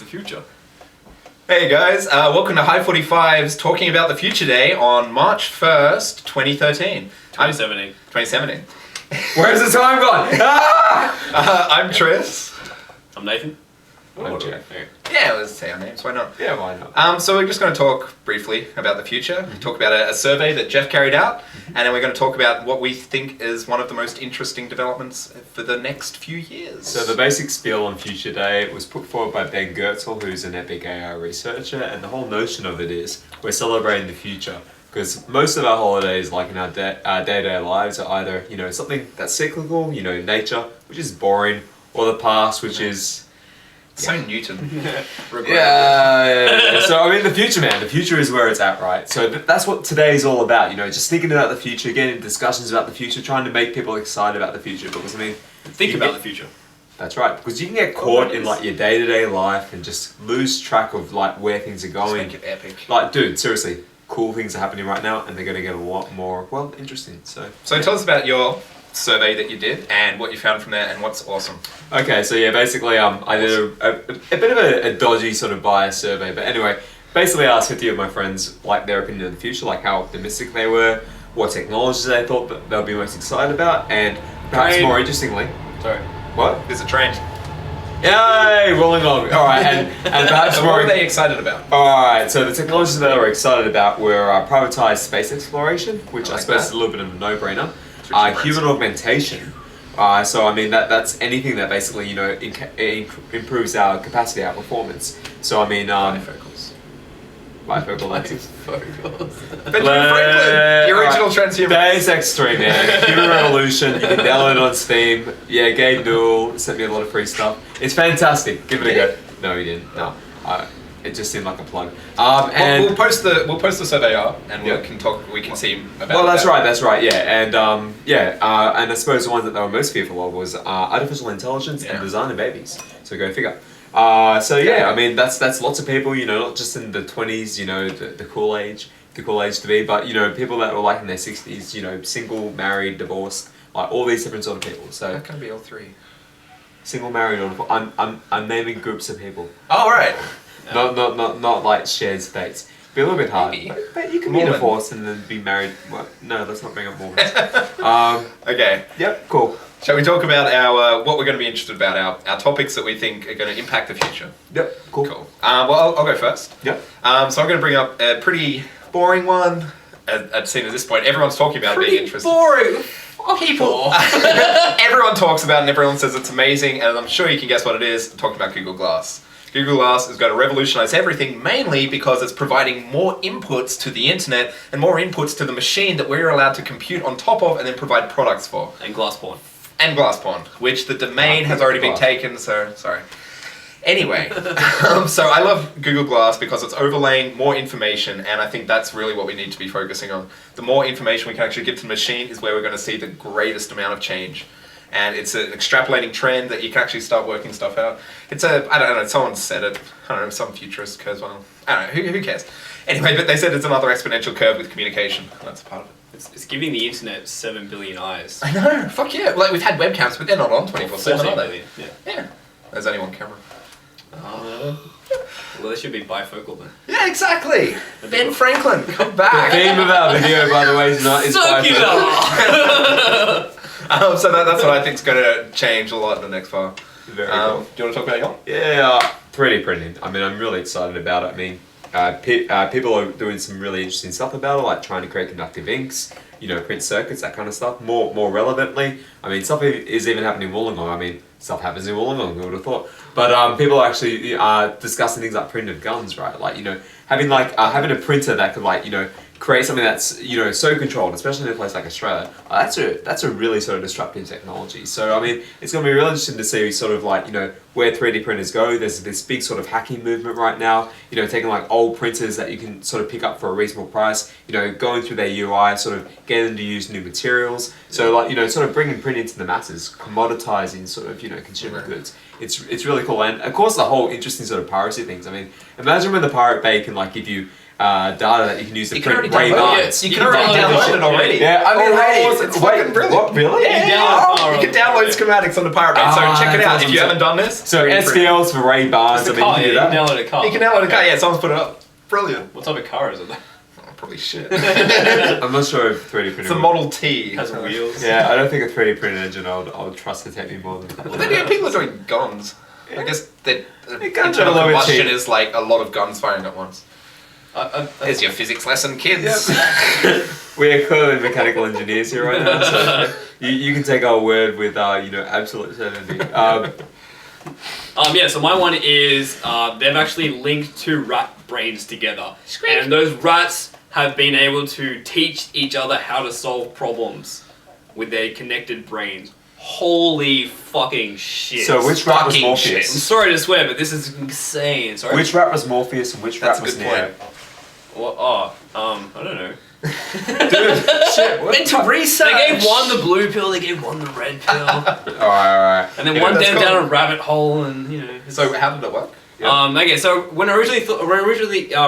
the future. Hey guys, welcome to Hive45's Talking About the Future Day on March 1st, 2013. 2017. 2017. Where's the time gone? I'm Tris. I'm Nathan. I'm Jeff. Yeah, let's say our names, why not? Yeah, why not? So we're just going to talk briefly about the future, talk about a survey that Jeff carried out, and then we're going to talk about what we think is one of the most interesting developments for the next few years. So the basic spiel on Future Day was put forward by Ben Goertzel, who's an epic AI researcher, and the whole notion of it is we're celebrating the future. Because most of our holidays, like in our day-to-day lives, are either, something that's cyclical, nature, which is boring, or the past, which is... So Newton. Yeah. So, the future, man. The future is where it's at, right? So that's what today is all about, just thinking about the future, getting discussions about the future, trying to make people excited about the future. Because, think about the future. That's right. Because you can get caught in, your day-to-day life and just lose track of, where things are going. Just make it epic. Dude, seriously, cool things are happening right now and they're going to get a lot more, interesting. So tell us about your survey that you did and what you found from there and what's awesome. Okay, so basically I did a bit of a dodgy sort of bias survey, but anyway, basically I asked 50 of my friends their opinion of the future, how optimistic they were, what technologies they thought that they'll be most excited about, and perhaps more interestingly... Sorry. What? There's a train. Yay, rolling on. Alright, and perhaps so more... what were they excited about? Alright, so the technologies that they were excited about were privatized space exploration, which I suppose is a little bit of a no-brainer. Human augmentation. That's anything that basically improves our capacity, our performance. So Bifocals. Bifocal lenses. Benjamin Franklin, the original transhumanist. Days X3, man. Human Revolution. You can download it on Steam. Yeah, Gabe Newell sent me a lot of free stuff. It's fantastic. Give it a go. No, he didn't. No. It just seemed like a plug. And we'll post the survey up, and we can see about. Well, that's right, yeah, and and I suppose the ones that they were most fearful of was artificial intelligence and designer babies. So go figure. That's lots of people, not just in the 20s, the cool age to be, but people that were in their 60s, single, married, divorced, all these different sort of people. So that can be all three. Single, married, or I'm naming groups of people. Oh, right. Not shared states. Be a little bit hard. But you can be Mormon. divorced and then be married. Well, no, let's not bring up Mormons. Okay. Yep. Cool. Shall we talk about our what we're going to be interested about, our topics that we think are going to impact the future? Yep. Cool. Well, I'll go first. Yep. So I'm going to bring up a pretty boring one. I'd seen at this point, everyone's talking about being interested. Boring. People. Everyone talks about it and everyone says it's amazing, and I'm sure you can guess what it is. I'm talking about Google Glass. Google Glass is going to revolutionize everything, mainly because it's providing more inputs to the internet and more inputs to the machine that we're allowed to compute on top of and then provide products for. And glass porn. And glass porn, which the domain has already been taken, so sorry. Anyway, so I love Google Glass because it's overlaying more information, and I think that's really what we need to be focusing on. The more information we can actually give to the machine is where we're going to see the greatest amount of change. And it's an extrapolating trend that you can actually start working stuff out. It's I don't know, someone said it. I don't know, some futurist curve well. I don't know, who cares? Anyway, but they said it's another exponential curve with communication. That's a part of it. It's giving the internet 7 billion eyes. I know, fuck yeah. We've had webcams, but they're not on 24/7, are they? Yeah. There's only one camera. Well, they should be bifocal then. Yeah, exactly. Ben Franklin, come back. The theme of our video, by the way, is bifocal. So that's what I think is going to change a lot in the next file. Very cool. Do you want to talk about your? Yeah, 3D printing. I'm really excited about it. People are doing some really interesting stuff about it, like trying to create conductive inks, print circuits, that kind of stuff. More relevantly, stuff is even happening in Wollongong. Stuff happens in Wollongong, who would have thought? But people are actually discussing things like printed guns, right? Having a printer that could create something that's so controlled, especially in a place like Australia. That's a really sort of disruptive technology. So it's going to be really interesting to see where 3D printers go. There's this big sort of hacking movement right now. Taking old printers that you can sort of pick up for a reasonable price. Going through their UI, sort of getting them to use new materials. So sort of bringing printing to the masses, commoditizing sort of consumer goods. It's really cool, and of course the whole interesting sort of piracy things. Imagine when the Pirate Bay can give you data that you can use to You can print already download Ray-Bans. it. You can already download it already. Yeah, I mean, Already. how was it? It's fucking brilliant. What, really? Yeah, you can download schematics on the Pirate Bay. So check it that's out awesome. if you haven't done this. So SPLs for Ray-Bans, I mean, you can do that. Download a car. You can download a car. Yeah, someone's put it up. Brilliant. What type of car is it? Oh, probably shit. I'm not sure if 3D printing It's a would- Model T. It has wheels. Yeah, I don't think a 3D printed engine I would trust to take me more than Well, then, yeah, people are doing guns. I guess that guns are a internal little bit combustion cheap. is like a lot of guns firing at once. There's your physics lesson, kids. We are clearly mechanical engineers here right now, so you can take our word with absolute certainty. Yeah, so my one is they've actually linked two rat brains together. And those rats have been able to teach each other how to solve problems with their connected brains. Holy fucking shit. So which rat was Fucking I'm Morpheus? sorry to swear, but this is insane. Sorry. Which rat was Morpheus and which That's rat a was good Neo? point. Well, I don't know. Dude, shit. What? Mental research. They gave one the blue pill, they gave one the red pill, Alright. and then Yeah, one that's down cool. a rabbit hole, and it's- So how did it work? Okay, so when I originally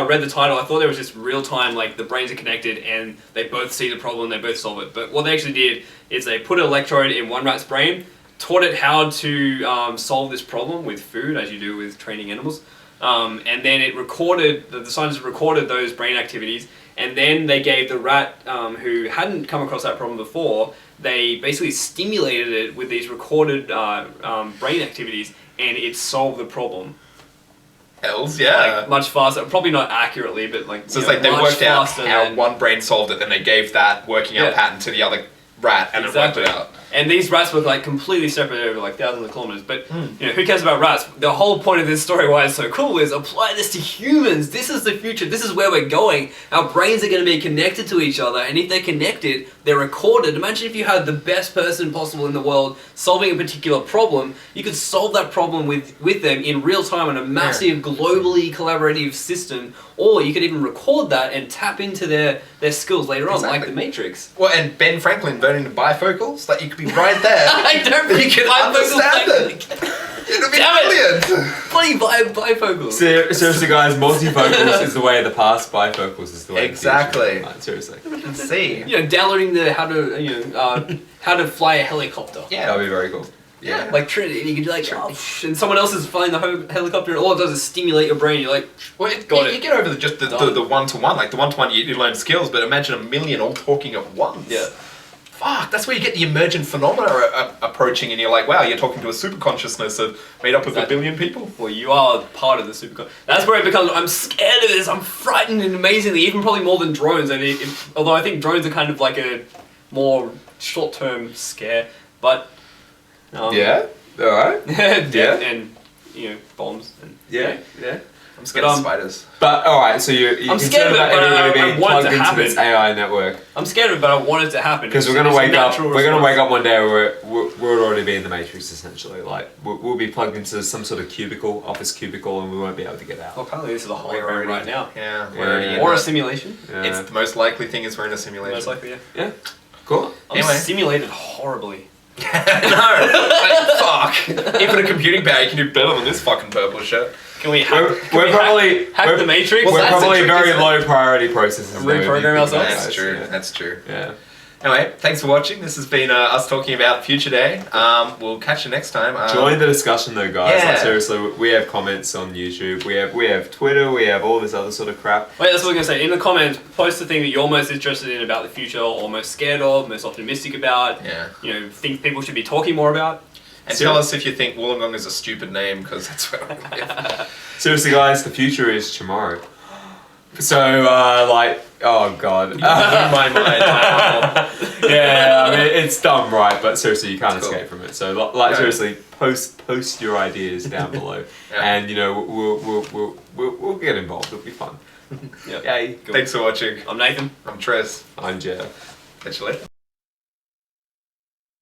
read the title, I thought there was just real time, like the brains are connected and they both see the problem, they both solve it. But what they actually did is they put an electrode in one rat's brain, taught it how to solve this problem with food, as you do with training animals, and then it recorded. The scientists recorded those brain activities, and then they gave the rat who hadn't come across that problem before. They basically stimulated it with these recorded brain activities, and it solved the problem. Hells yeah. Like, much faster, probably not accurately, but like So it's like they much worked out faster how than- one brain solved it, then they gave that working out Yeah. pattern to the other rat, and Exactly. it worked it out. And these rats were like completely separate over like thousands of kilometers. But who cares about rats? The whole point of this story, why it's so cool, is apply this to humans. This is the future. This is where we're going. Our brains are going to be connected to each other, and if they're connected, they're recorded. Imagine if you had the best person possible in the world solving a particular problem. You could solve that problem with them in real time on a massive, globally collaborative system. Or you could even record that and tap into their skills later on, like Exactly. the Matrix. Well, and Ben Franklin burning the bifocals, like you could be right there. I don't You can understand it. It'll be Damn it. brilliant. Bloody bifocals. Seriously, guys, multifocals is the way of the past. Bifocals is the way Exactly. of the future. Like, seriously. Let's see. You know, downloading the how to fly a helicopter. Yeah. That would be very cool. Yeah. Like Trinity, and you could be like, oh, and someone else is flying the helicopter, and all it does is stimulate your brain. You're like, Well, Got you it. get over the Done. one-to-one. Like the one-to-one, you learn skills, but imagine a million all talking at once. yeah. Fuck, that's where you get the emergent phenomena approaching, and you're like, wow, you're talking to a super consciousness made up of a Exactly. billion people. Well, you are part of the supercon. That's where it becomes. I'm scared of this. I'm frightened and amazingly, even probably more than drones. And although I think drones are kind of like a more short-term scare, but Yeah. All right. death and bombs and Yeah. I'm scared But, of spiders. But all right, so you're I'm concerned scared of it, about but everybody I being want it plugged to into happen. this AI network I'm scared of it, but I want it to happen. because we're It's- gonna it's a wake up. natural We're gonna response. wake up one day where we'll already be in the Matrix essentially. Like we'll be plugged into some sort of cubicle, office cubicle, and we won't be able to get out. Well, apparently this is a We're hologram already right now. Yeah, Yeah. we're already in Or a it. simulation. Yeah. It's the most likely thing is we're in a simulation. Most likely, yeah. Yeah. Cool. I'm Anyway. simulated horribly. No, like, fuck. Even a computing power, you can do better than this fucking purple shit. Can we We're hack probably the Matrix? we're that's probably a trick, very isn't it? low priority processes. though, if you Reprogram think about ourselves? it. That's true. Yeah. That's true. Yeah. Anyway, thanks for watching. This has been us talking about Future Day. We'll catch you next time. Join the discussion though, guys. yeah. Like seriously, we have comments on YouTube. We have Twitter. We have all this other sort of crap. Wait, that's what I was going to say. In the comments, post the thing that you're most interested in about the future, or most scared of, most optimistic about, Yeah. think people should be talking more about. And tell us if you think Wollongong is a stupid name, because that's where we live. Seriously, guys, the future is tomorrow. So, oh god. Blew my mind. Yeah, I mean it's dumb, right? But seriously, you can't It's cool. escape from it. So, Yeah. seriously, post your ideas down below, Yeah. and we'll get involved. It'll be fun. Yeah. Yay! Thanks for watching. I'm Nathan. I'm Trez. I'm Jeff. Catch you later.